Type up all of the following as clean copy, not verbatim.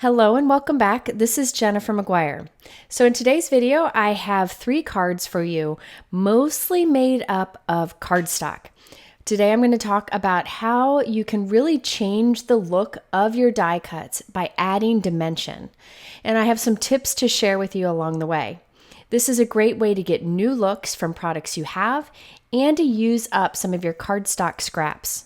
Hello and welcome back. This is Jennifer McGuire. So in today's video, I have 3 cards for you, mostly made up of cardstock. Today I'm going to talk about how you can really change the look of your die cuts by adding dimension. And I have some tips to share with you along the way. This is a great way to get new looks from products you have and to use up some of your cardstock scraps.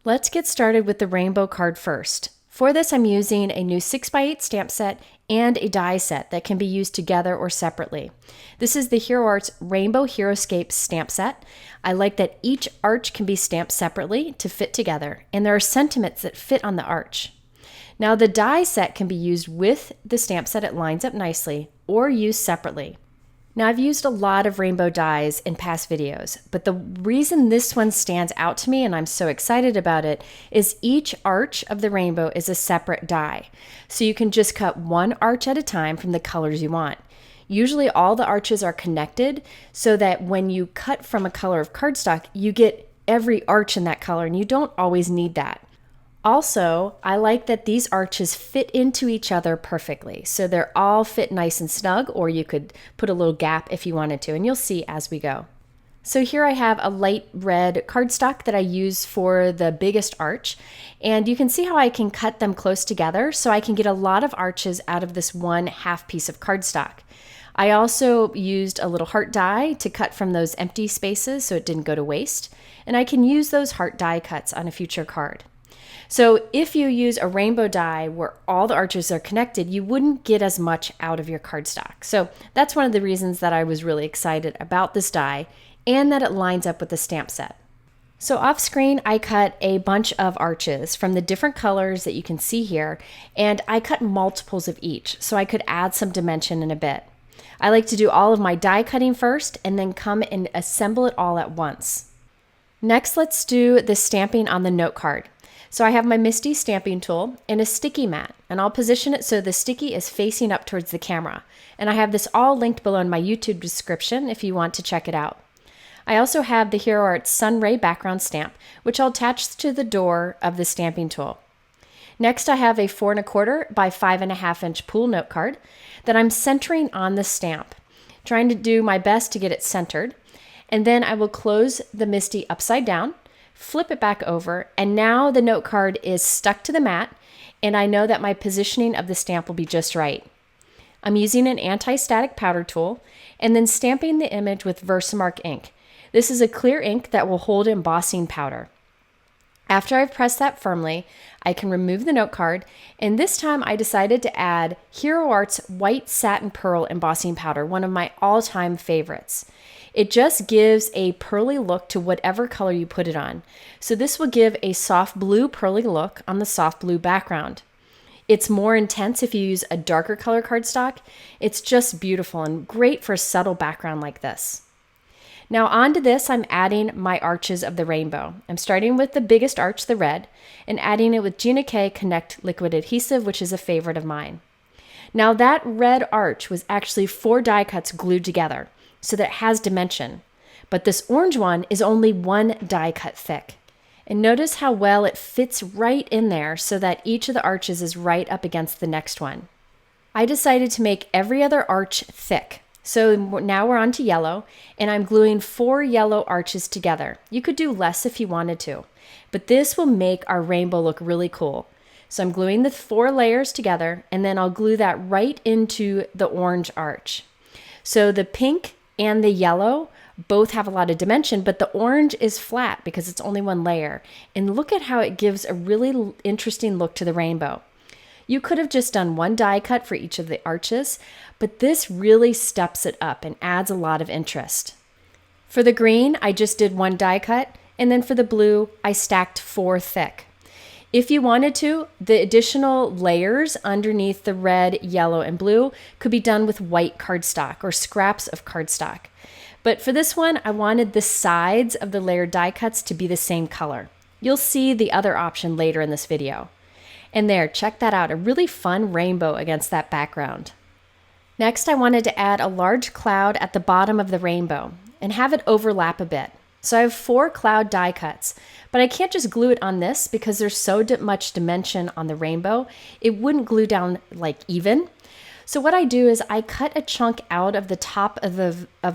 Let's get started with the rainbow card first. For this, I'm using a new 6x8 stamp set and a die set that can be used together or separately. This is the Hero Arts Rainbow Heroscapes stamp set. I like that each arch can be stamped separately to fit together, and there are sentiments that fit on the arch. Now, the die set can be used with the stamp set, it lines up nicely, or used separately. Now, I've used a lot of rainbow dies in past videos, but the reason this one stands out to me and I'm so excited about it is each arch of the rainbow is a separate die. So you can just cut one arch at a time from the colors you want. Usually all the arches are connected so that when you cut from a color of cardstock, you get every arch in that color, and you don't always need that. Also, I like that these arches fit into each other perfectly. So they're all fit nice and snug, or you could put a little gap if you wanted to, and you'll see as we go. So here I have a light red cardstock that I use for the biggest arch, and you can see how I can cut them close together so I can get a lot of arches out of this one half piece of cardstock. I also used a little heart die to cut from those empty spaces so it didn't go to waste, and I can use those heart die cuts on a future card. So if you use a rainbow die where all the arches are connected, you wouldn't get as much out of your cardstock. So that's one of the reasons that I was really excited about this die and that it lines up with the stamp set. So off screen, I cut a bunch of arches from the different colors that you can see here, and I cut multiples of each so I could add some dimension in a bit. I like to do all of my die cutting first and then come and assemble it all at once. Next, let's do the stamping on the note card. So I have my MISTI stamping tool and a sticky mat, and I'll position it so the sticky is facing up towards the camera. And I have this all linked below in my YouTube description if you want to check it out. I also have the Hero Arts Sun Ray background stamp, which I'll attach to the door of the stamping tool. Next, I have a 4 1/4 by 5.5 inch pool note card that I'm centering on the stamp, trying to do my best to get it centered. And then I will close the MISTI upside down, flip it back over, and now the note card is stuck to the mat, and I know that my positioning of the stamp will be just right. I'm using an anti-static powder tool and then stamping the image with Veramark Ink. This is a clear ink that will hold embossing powder. After I've pressed that firmly, I can remove the note card, and this time I decided to add Hero Arts White Satin Pearl Embossing Powder, one of my all-time favorites. It just gives a pearly look to whatever color you put it on. So this will give a soft blue pearly look on the soft blue background. It's more intense if you use a darker color cardstock. It's just beautiful and great for a subtle background like this. Now onto this, I'm adding my arches of the rainbow. I'm starting with the biggest arch, the red, and adding it with Gina K Connect liquid adhesive, which is a favorite of mine. Now that red arch was actually 4 die cuts glued together, so that it has dimension. But this orange one is only 1 die cut thick. And notice how well it fits right in there so that each of the arches is right up against the next one. I decided to make every other arch thick. So now we're on to yellow, and I'm gluing 4 yellow arches together. You could do less if you wanted to, but this will make our rainbow look really cool. So I'm gluing the 4 layers together, and then I'll glue that right into the orange arch. So the pink and the yellow both have a lot of dimension, but the orange is flat because it's only 1 layer. And look at how it gives a really interesting look to the rainbow. You could have just done 1 die cut for each of the arches, but this really steps it up and adds a lot of interest. For the green, I just did 1 die cut, and then for the blue, I stacked 4 thick. If you wanted to, the additional layers underneath the red, yellow, and blue could be done with white cardstock or scraps of cardstock. But for this one, I wanted the sides of the layered die cuts to be the same color. You'll see the other option later in this video. And there, check that out, a really fun rainbow against that background. Next, I wanted to add a large cloud at the bottom of the rainbow and have it overlap a bit. So I have 4 cloud die cuts, but I can't just glue it on this because there's so much dimension on the rainbow. It wouldn't glue down like even. So what I do is I cut a chunk out of the top of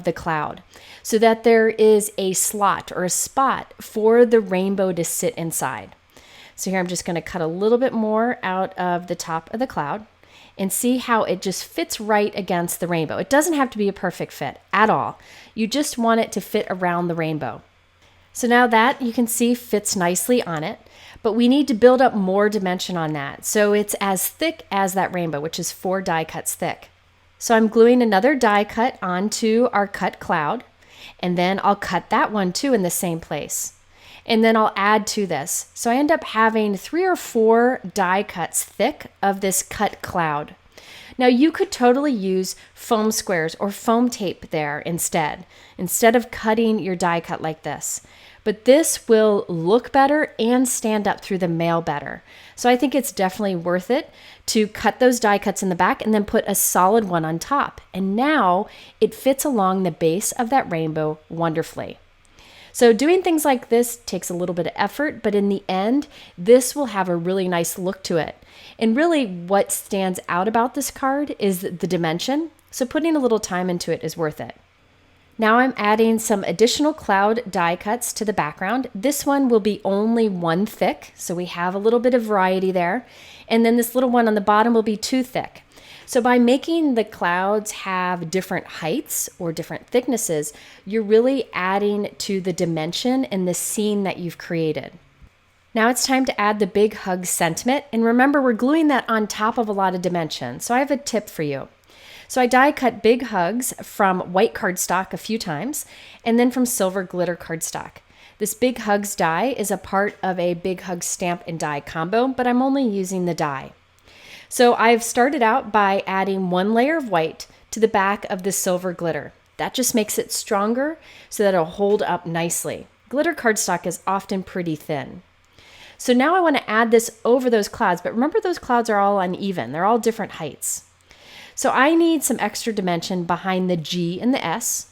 the cloud so that there is a slot or a spot for the rainbow to sit inside. So here I'm just going to cut a little bit more out of the top of the cloud and see how it just fits right against the rainbow. It doesn't have to be a perfect fit at all. You just want it to fit around the rainbow. So now that you can see fits nicely on it, but we need to build up more dimension on that. So it's as thick as that rainbow, which is 4 die cuts thick. So I'm gluing another die cut onto our cut cloud, and then I'll cut that one too in the same place. And then I'll add to this. So I end up having 3 or 4 die cuts thick of this cut cloud. Now you could totally use foam squares or foam tape there instead of cutting your die cut like this. But this will look better and stand up through the mail better. So I think it's definitely worth it to cut those die cuts in the back and then put a solid one on top. And now it fits along the base of that rainbow wonderfully. So doing things like this takes a little bit of effort, but in the end, this will have a really nice look to it. And really what stands out about this card is the dimension. So putting a little time into it is worth it. Now I'm adding some additional cloud die cuts to the background. This one will be only 1 thick, so we have a little bit of variety there. And then this little one on the bottom will be 2 thick. So by making the clouds have different heights or different thicknesses, you're really adding to the dimension in the scene that you've created. Now it's time to add the big hug sentiment. And remember, we're gluing that on top of a lot of dimension. So I have a tip for you. So I die cut big hugs from white cardstock a few times and then from silver glitter cardstock. This big hugs die is a part of a big hug stamp and die combo, but I'm only using the die. So I've started out by adding 1 layer of white to the back of the silver glitter. That just makes it stronger so that it'll hold up nicely. Glitter cardstock is often pretty thin. So now I want to add this over those clouds, but remember those clouds are all uneven. They're all different heights. So I need some extra dimension behind the G and the S.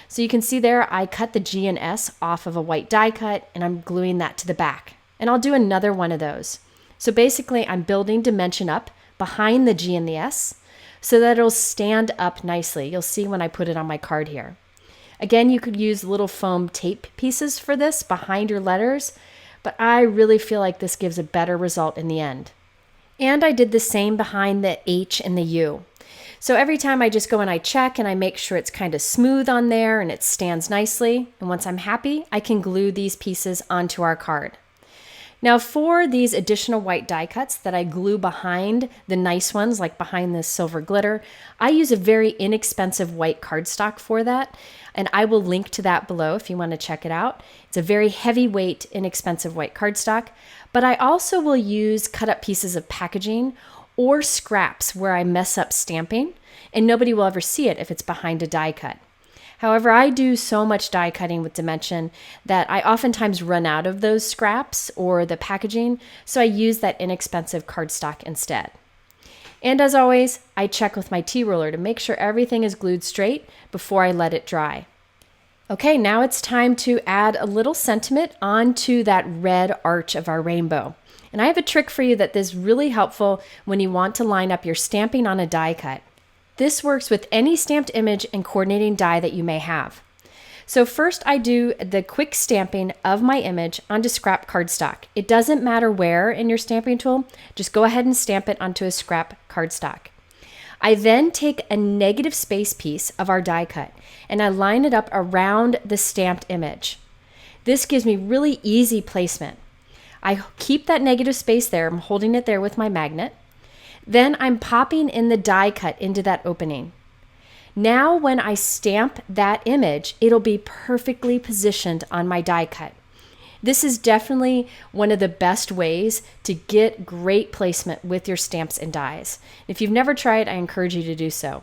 So you can see there, I cut the G and S off of a white die cut and I'm gluing that to the back. And I'll do another one of those. So basically I'm building dimension up behind the G and the S so that it'll stand up nicely. You'll see when I put it on my card here. Again, you could use little foam tape pieces for this behind your letters, but I really feel like this gives a better result in the end. And I did the same behind the H and the U. So every time I just go and I check and I make sure it's kind of smooth on there and it stands nicely. And once I'm happy, I can glue these pieces onto our card. Now for these additional white die cuts that I glue behind the nice ones, like behind this silver glitter, I use a very inexpensive white cardstock for that. And I will link to that below if you want to check it out. It's a very heavyweight, inexpensive white cardstock. But I also will use cut up pieces of packaging or scraps where I mess up stamping, and nobody will ever see it if it's behind a die cut. However, I do so much die cutting with dimension that I oftentimes run out of those scraps or the packaging, so I use that inexpensive cardstock instead. And as always, I check with my T-roller to make sure everything is glued straight before I let it dry. Okay, now it's time to add a little sentiment onto that red arch of our rainbow. And I have a trick for you that is really helpful when you want to line up your stamping on a die cut. This works with any stamped image and coordinating die that you may have. So first I do the quick stamping of my image onto scrap cardstock. It doesn't matter where in your stamping tool, just go ahead and stamp it onto a scrap cardstock. I then take a negative space piece of our die cut and I line it up around the stamped image. This gives me really easy placement. I keep that negative space there. I'm holding it there with my magnet. Then I'm popping in the die cut into that opening. Now when I stamp that image, it'll be perfectly positioned on my die cut. This is definitely one of the best ways to get great placement with your stamps and dies. If you've never tried, I encourage you to do so.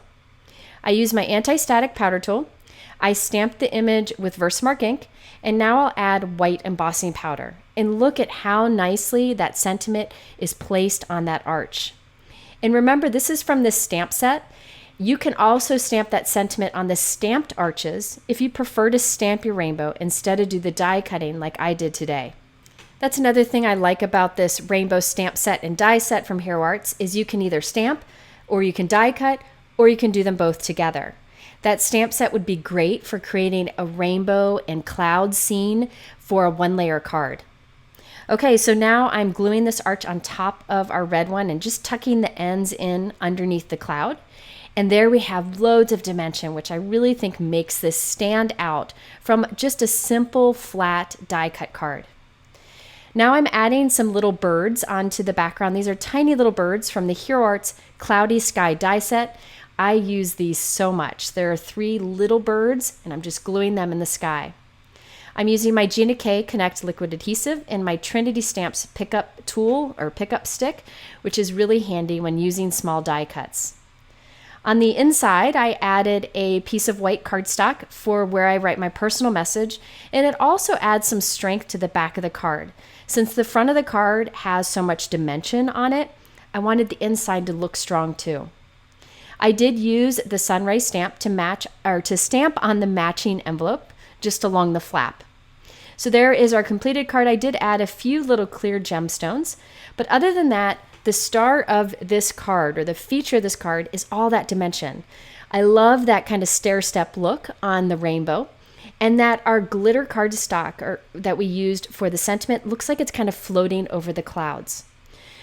I use my anti-static powder tool. I stamp the image with Veramark Ink, and now I'll add white embossing powder. And look at how nicely that sentiment is placed on that arch. And remember, this is from this stamp set, You can also stamp that sentiment on the stamped arches if you prefer to stamp your rainbow instead of do the die cutting like I did today. That's another thing I like about this rainbow stamp set and die set from Hero Arts is you can either stamp, or you can die cut, or you can do them both together. That stamp set would be great for creating a rainbow and cloud scene for a one-layer card. Okay, so now I'm gluing this arch on top of our red one and just tucking the ends in underneath the cloud. And there we have loads of dimension, which I really think makes this stand out from just a simple flat die cut card. Now I'm adding some little birds onto the background. These are tiny little birds from the Hero Arts Cloudy Sky die set. I use these so much. There are 3 little birds and I'm just gluing them in the sky. I'm using my Gina K Connect liquid adhesive and my Trinity Stamps pickup tool or pickup stick, which is really handy when using small die cuts. On the inside, I added a piece of white cardstock for where I write my personal message, and it also adds some strength to the back of the card. Since the front of the card has so much dimension on it, I wanted the inside to look strong too. I did use the sunray stamp to match or to stamp on the matching envelope just along the flap. So there is our completed card. I did add a few little clear gemstones, but other than that, the star of this card, or the feature of this card, is all that dimension. I love that kind of stair-step look on the rainbow, and that our glitter cardstock that we used for the sentiment looks like it's kind of floating over the clouds.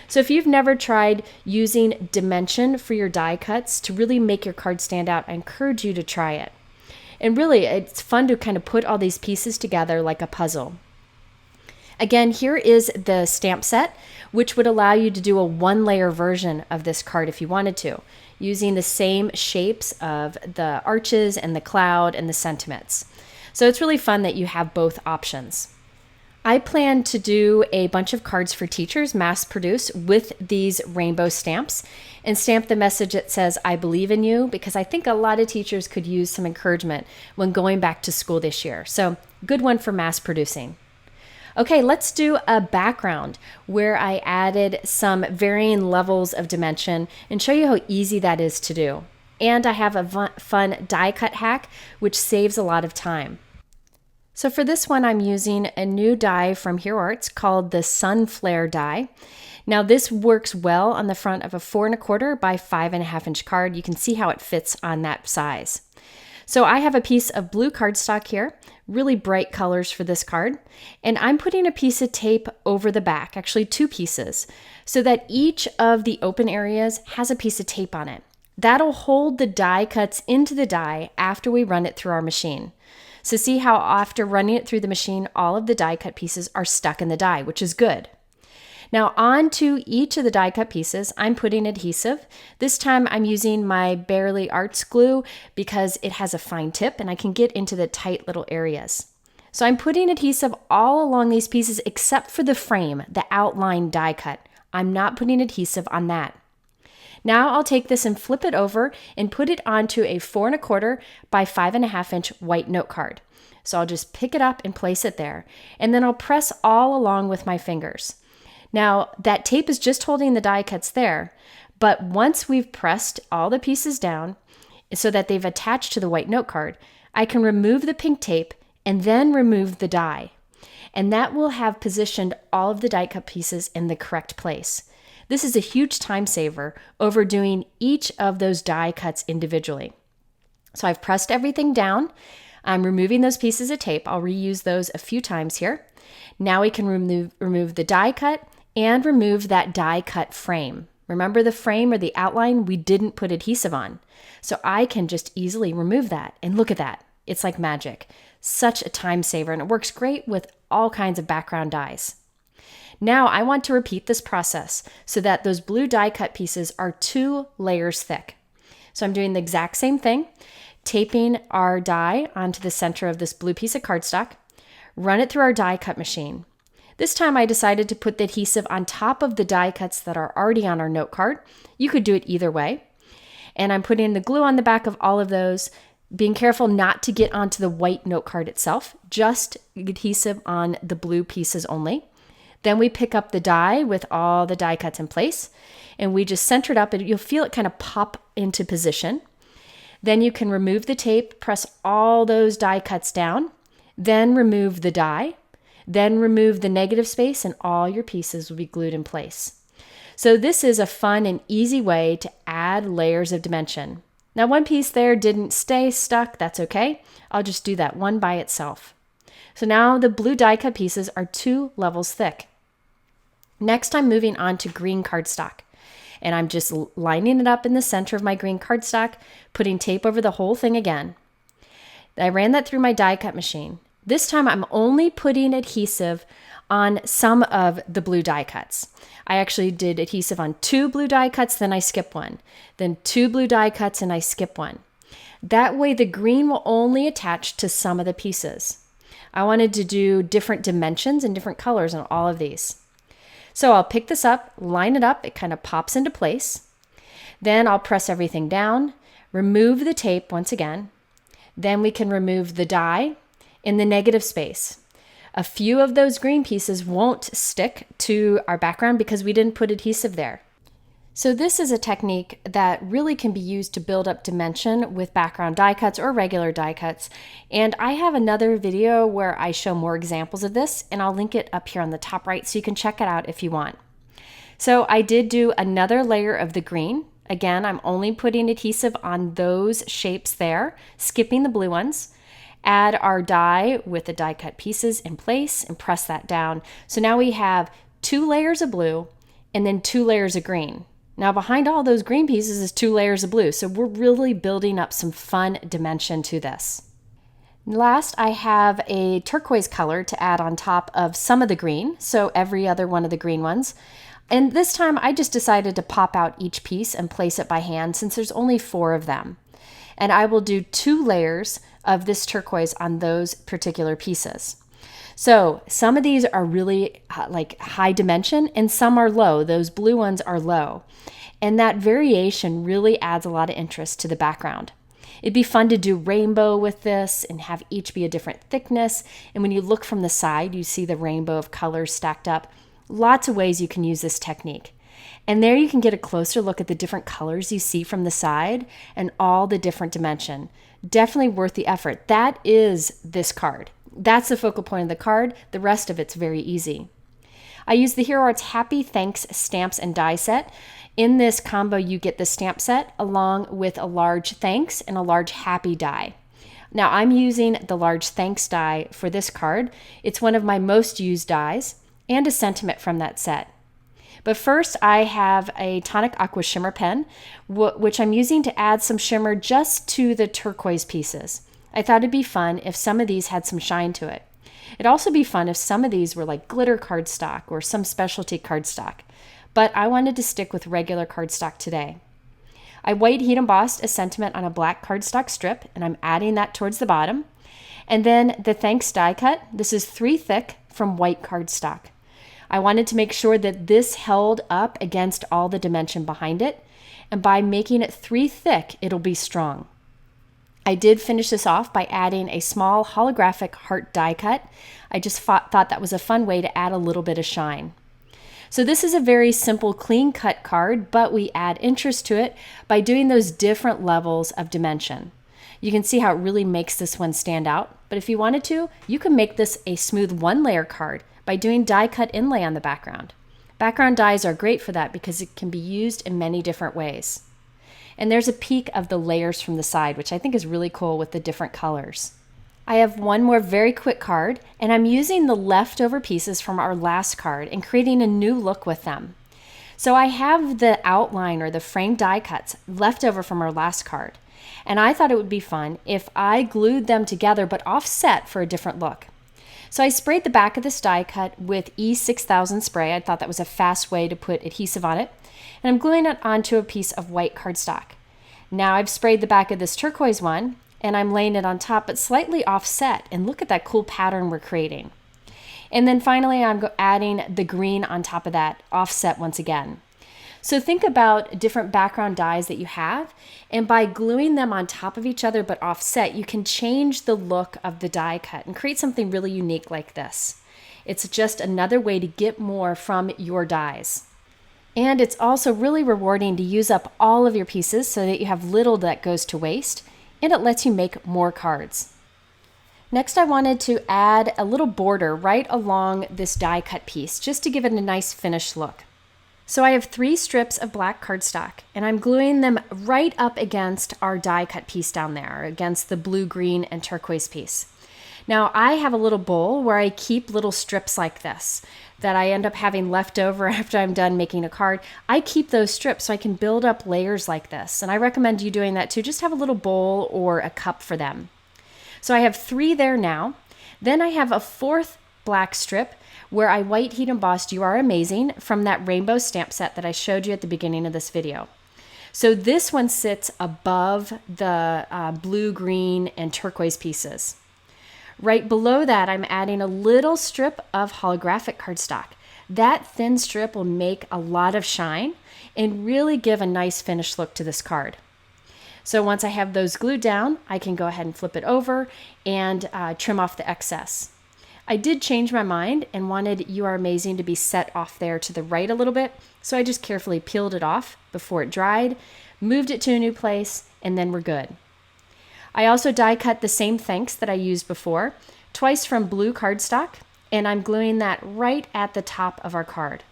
So if you've never tried using dimension for your die cuts to really make your card stand out, I encourage you to try it. And really, it's fun to kind of put all these pieces together like a puzzle. Again, here is the stamp set, which would allow you to do a one-layer version of this card if you wanted to, using the same shapes of the arches and the cloud and the sentiments. So it's really fun that you have both options. I plan to do a bunch of cards for teachers, mass produce, with these rainbow stamps and stamp the message that says, "I believe in you," because I think a lot of teachers could use some encouragement when going back to school this year. So good one for mass producing. Okay, let's do a background where I added some varying levels of dimension and show you how easy that is to do. And I have a fun die cut hack, which saves a lot of time. So for this one, I'm using a new die from Hero Arts called the Sun Flare die. Now this works well on the front of a 4 1/4 by 5 1/2 inch card. You can see how it fits on that size. So I have a piece of blue cardstock here, really bright colors for this card, and I'm putting a piece of tape over the back, actually 2 pieces, so that each of the open areas has a piece of tape on it. That'll hold the die cuts into the die after we run it through our machine. So see how after running it through the machine, all of the die cut pieces are stuck in the die, which is good. Now onto each of the die cut pieces, I'm putting adhesive. This time I'm using my Bearly Arts glue because it has a fine tip and I can get into the tight little areas. So I'm putting adhesive all along these pieces except for the frame, the outline die cut. I'm not putting adhesive on that. Now I'll take this and flip it over and put it onto a 4 1/4 by 5 1/2 inch white note card. So I'll just pick it up and place it there, and then I'll press all along with my fingers. Now that tape is just holding the die cuts there, but once we've pressed all the pieces down so that they've attached to the white note card, I can remove the pink tape and then remove the die. And that will have positioned all of the die cut pieces in the correct place. This is a huge time saver over doing each of those die cuts individually. So I've pressed everything down. I'm removing those pieces of tape. I'll reuse those a few times here. Now we can remove the die cut and remove that die cut frame. Remember the frame or the outline we didn't put adhesive on. So I can just easily remove that. And look at that. It's like magic. Such a time saver, and it works great with all kinds of background dies. Now I want to repeat this process so that those blue die cut pieces are 2 layers thick. So I'm doing the exact same thing, taping our die onto the center of this blue piece of cardstock, run it through our die cut machine. This time I decided to put the adhesive on top of the die cuts that are already on our note card. You could do it either way. And I'm putting the glue on the back of all of those, being careful not to get onto the white note card itself, just adhesive on the blue pieces only. Then we pick up the die with all the die cuts in place, and we just center it up, and you'll feel it kind of pop into position. Then you can remove the tape, press all those die cuts down, then remove the die, then remove the negative space, and all your pieces will be glued in place. So this is a fun and easy way to add layers of dimension. Now one piece there didn't stay stuck, that's okay. I'll just do that one by itself. So now the blue die cut pieces are 2 levels thick. Next I'm moving on to green cardstock. And I'm just lining it up in the center of my green cardstock, putting tape over the whole thing again. I ran that through my die cut machine. This time I'm only putting adhesive on some of the blue die cuts. I actually did adhesive on 2 blue die cuts, then I skip one. Then 2 blue die cuts and I skip one. That way the green will only attach to some of the pieces. I wanted to do different dimensions and different colors on all of these. So I'll pick this up, line it up, it kind of pops into place. Then I'll press everything down, remove the tape once again. Then we can remove the die in the negative space. A few of those green pieces won't stick to our background because we didn't put adhesive there. So this is a technique that really can be used to build up dimension with background die cuts or regular die cuts. And I have another video where I show more examples of this, and I'll link it up here on the top right so you can check it out if you want. So I did do another layer of the green. Again, I'm only putting adhesive on those shapes there, skipping the blue ones. Add our die with the die cut pieces in place and press that down. So now we have 2 layers of blue and then 2 layers of green. Now behind all those green pieces is 2 layers of blue, so we're really building up some fun dimension to this. Last, I have a turquoise color to add on top of some of the green, so every other one of the green ones. And this time I just decided to pop out each piece and place it by hand since there's only 4 of them. And I will do 2 layers of this turquoise on those particular pieces. So some of these are really like high dimension and some are low. Those blue ones are low. And that variation really adds a lot of interest to the background. It'd be fun to do rainbow with this and have each be a different thickness. And when you look from the side, you see the rainbow of colors stacked up. Lots of ways you can use this technique. And there you can get a closer look at the different colors you see from the side and all the different dimension. Definitely worth the effort. That is this card. That's the focal point of the card. The rest of it's very easy. I use the Hero Arts Happy Thanks stamps and die set. In this combo, you get the stamp set along with a large thanks and a large happy die. Now I'm using the large thanks die for this card. It's one of my most used dies and a sentiment from that set. But first I have a Tonic Aqua Shimmer pen, which I'm using to add some shimmer just to the turquoise pieces. I thought it'd be fun if some of these had some shine to it. It'd also be fun if some of these were like glitter cardstock or some specialty cardstock. But I wanted to stick with regular cardstock today. I white heat embossed a sentiment on a black cardstock strip, and I'm adding that towards the bottom. And then the thanks die cut. This is 3 thick from white cardstock. I wanted to make sure that this held up against all the dimension behind it. And by making it 3 thick, it'll be strong. I did finish this off by adding a small holographic heart die cut. I just thought that was a fun way to add a little bit of shine. So this is a very simple clean cut card, but we add interest to it by doing those different levels of dimension. You can see how it really makes this one stand out, but if you wanted to, you can make this a smooth 1-layer card by doing die cut inlay on the background. Background dies are great for that because it can be used in many different ways. And there's a peek of the layers from the side, which I think is really cool with the different colors. I have one more very quick card, and I'm using the leftover pieces from our last card and creating a new look with them. So I have the outline or the framed die cuts left over from our last card, and I thought it would be fun if I glued them together but offset for a different look. So I sprayed the back of this die cut with E6000 spray. I thought that was a fast way to put adhesive on it. And I'm gluing it onto a piece of white cardstock. Now I've sprayed the back of this turquoise one, and I'm laying it on top, but slightly offset. And look at that cool pattern we're creating. And then finally, I'm adding the green on top of that, offset once again. So think about different background dies that you have, and by gluing them on top of each other but offset, you can change the look of the die cut and create something really unique like this. It's just another way to get more from your dies. And it's also really rewarding to use up all of your pieces so that you have little that goes to waste. and it lets you make more cards. Next, I wanted to add a little border right along this die cut piece just to give it a nice finished look. So I have 3 strips of black cardstock, and I'm gluing them right up against our die cut piece down there, against the blue, green, and turquoise piece. Now I have a little bowl where I keep little strips like this that I end up having left over after I'm done making a card. I keep those strips so I can build up layers like this, and I recommend you doing that too. Just have a little bowl or a cup for them. So I have 3 there now. Then I have a 4th black strip where I white heat embossed You Are Amazing from that rainbow stamp set that I showed you at the beginning of this video. So this one sits above the blue, green, and turquoise pieces. Right below that, I'm adding a little strip of holographic cardstock. That thin strip will make a lot of shine and really give a nice finished look to this card. So once I have those glued down, I can go ahead and flip it over and trim off the excess. I did change my mind and wanted You Are Amazing to be set off there to the right a little bit, so I just carefully peeled it off before it dried, moved it to a new place, and then we're good. I also die cut the same thanks that I used before, twice from blue cardstock, and I'm gluing that right at the top of our card.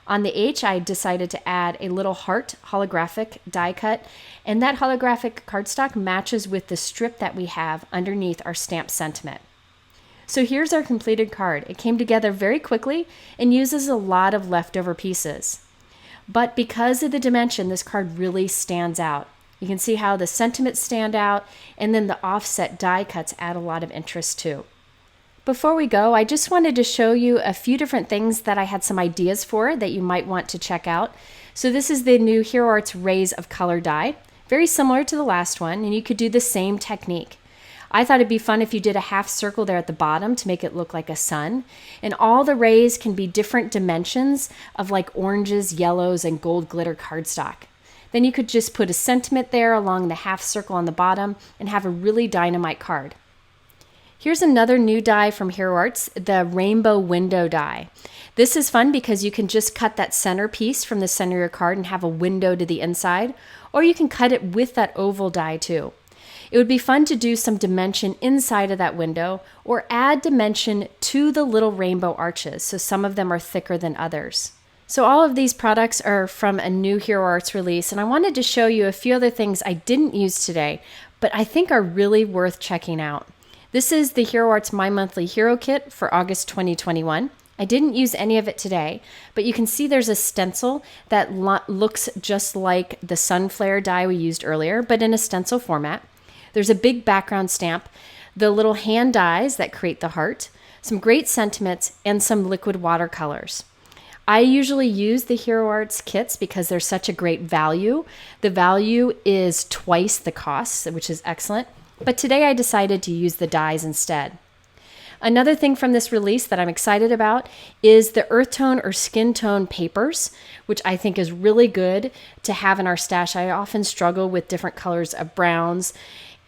On the H, I decided to add a little heart holographic die cut, and that holographic cardstock matches with the strip that we have underneath our stamp sentiment. So here's our completed card. It came together very quickly and uses a lot of leftover pieces. But because of the dimension, this card really stands out. You can see how the sentiments stand out, and then the offset die cuts add a lot of interest too. Before we go, I just wanted to show you a few different things that I had some ideas for that you might want to check out. So this is the new Hero Arts Rays of Color die, very similar to the last one, and you could do the same technique. I thought it'd be fun if you did a half circle there at the bottom to make it look like a sun. And all the rays can be different dimensions of like oranges, yellows, and gold glitter cardstock. Then you could just put a sentiment there along the half circle on the bottom and have a really dynamite card. Here's another new die from Hero Arts, the Rainbow Window die. This is fun because you can just cut that center piece from the center of your card and have a window to the inside, or you can cut it with that oval die too. It would be fun to do some dimension inside of that window or add dimension to the little rainbow arches, so some of them are thicker than others. So all of these products are from a new Hero Arts release, and I wanted to show you a few other things I didn't use today, but I think are really worth checking out. This is the Hero Arts My Monthly Hero Kit for August 2021. I didn't use any of it today, but you can see there's a stencil that looks just like the sun flare die we used earlier, but in a stencil format. There's a big background stamp, the little hand dies that create the heart, some great sentiments, and some liquid watercolors. I usually use the Hero Arts kits because they're such a great value. The value is twice the cost, which is excellent. But today I decided to use the dies instead. Another thing from this release that I'm excited about is the earth tone or skin tone papers, which I think is really good to have in our stash. I often struggle with different colors of browns.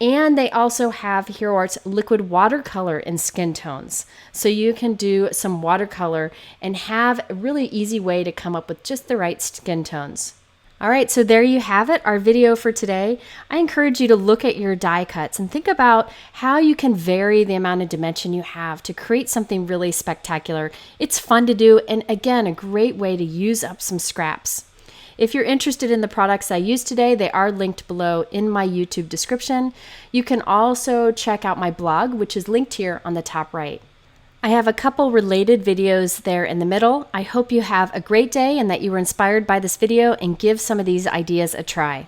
And they also have Hero Arts liquid watercolor in skin tones. So you can do some watercolor and have a really easy way to come up with just the right skin tones. All right, so there you have it, our video for today. I encourage you to look at your die cuts and think about how you can vary the amount of dimension you have to create something really spectacular. It's fun to do, and again, a great way to use up some scraps. If you're interested in the products I used today, they are linked below in my YouTube description. You can also check out my blog, which is linked here on the top right. I have a couple related videos there in the middle. I hope you have a great day and that you were inspired by this video and give some of these ideas a try.